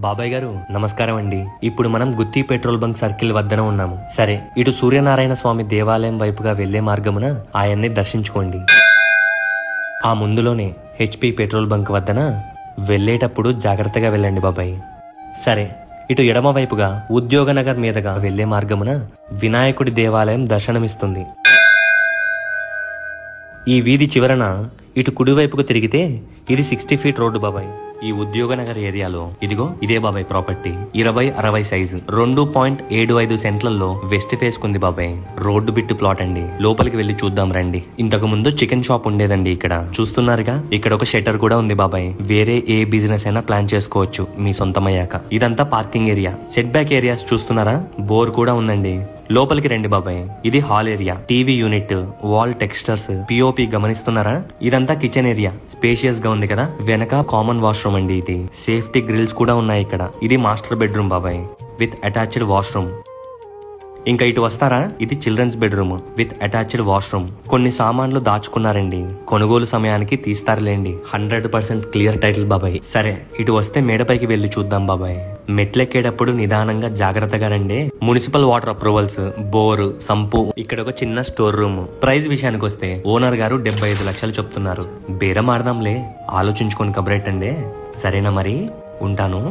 బాబాయ్ గారు నమస్కారం అండి. ఇప్పుడు మనం గుత్తి పెట్రోల్ బంక్ సర్కిల్ వద్దన ఉన్నాము. సరే, ఇటు సూర్యనారాయణ స్వామి దేవాలయం వైపుగా వెళ్లే మార్గమున ఆయన్ని దర్శించుకోండి. ఆ ముందులోనే హెచ్పి పెట్రోల్ బంక్ వద్దన వెళ్లేటప్పుడు జాగ్రత్తగా వెళ్ళండి బాబాయ్. సరే, ఇటు ఎడమ వైపుగా ఉద్యోగనగర్ మీదుగా వెళ్లే మార్గమున వినాయకుడి దేవాలయం దర్శనమిస్తుంది. ఈ వీధి చివరన ఇటు కుడివైపుకు తిరిగితే ఇది 60 ఫీట్ రోడ్డు బాబాయ్. ఈ ఉద్యోగనగర్ ఏరియాలో ఇదిగో ఇదే బాబాయ్ ప్రాపర్టీ. 20-60 సైజు 2.75 సెంట్లలో వెస్ట్ ఫేస్ కుంది బాబాయ్. రోడ్డు బిట్టు ప్లాట్ అండి. లోపలికి వెళ్లి చూద్దాం రండి. ఇంతకు ముందు చికెన్ షాప్ ఉండేదండి ఇక్కడ. చూస్తున్నారుగా, ఇక్కడ ఒక షట్టర్ కూడా ఉంది బాబాయ్. వేరే ఏ బిజినెస్ అయినా ప్లాన్ చేసుకోవచ్చు మీ సొంతమయ్యాక. ఇదంతా parking area. Set back areas చూస్తున్నారా, బోర్ కూడా ఉందండి. లోపలికి రండి బాబాయ్. ఇది hall area. TV unit, wall textures, POP గమనిస్తున్నారా? ఇదంతా కిచెన్ ఏరియా. స్పేషియస్ గా ఉంది కదా. వెనక కామన్ వాష్రూమ్ అండి. ఇది సేఫ్టీ గ్రిల్స్ కూడా ఉన్నాయి ఇక్కడ. ఇది మాస్టర్ బెడ్రూమ్ బాబాయ్ విత్ అటాచ్డ్ వాష్రూమ్. ఇంకా ఇటు వస్తారా, ఇది children's bedroom with attached washroom. కొన్ని సామాన్లు దాచుకున్నారండి, కొనుగోలు సమయానికి తీస్తారులేండి. 100% క్లియర్ టైటిల్ బాబాయ్. సరే, ఇటు వస్తే మేడపైకి వెళ్లి చూద్దాం బాబాయ్. మెట్లెక్కేటప్పుడు నిదానంగా జాగ్రత్తగా రండి. Municipal water approvals, bore, sump. ఇక్కడ ఒక చిన్న స్టోర్ రూమ్. ప్రైస్ విషయానికి వస్తే ఓనర్ గారు 75 లక్షలు చెప్తున్నారు. బేరం ఆడదాంలే, ఆలోచించుకొని కబరెట్టండి. సరేనా మరి, ఉంటాను.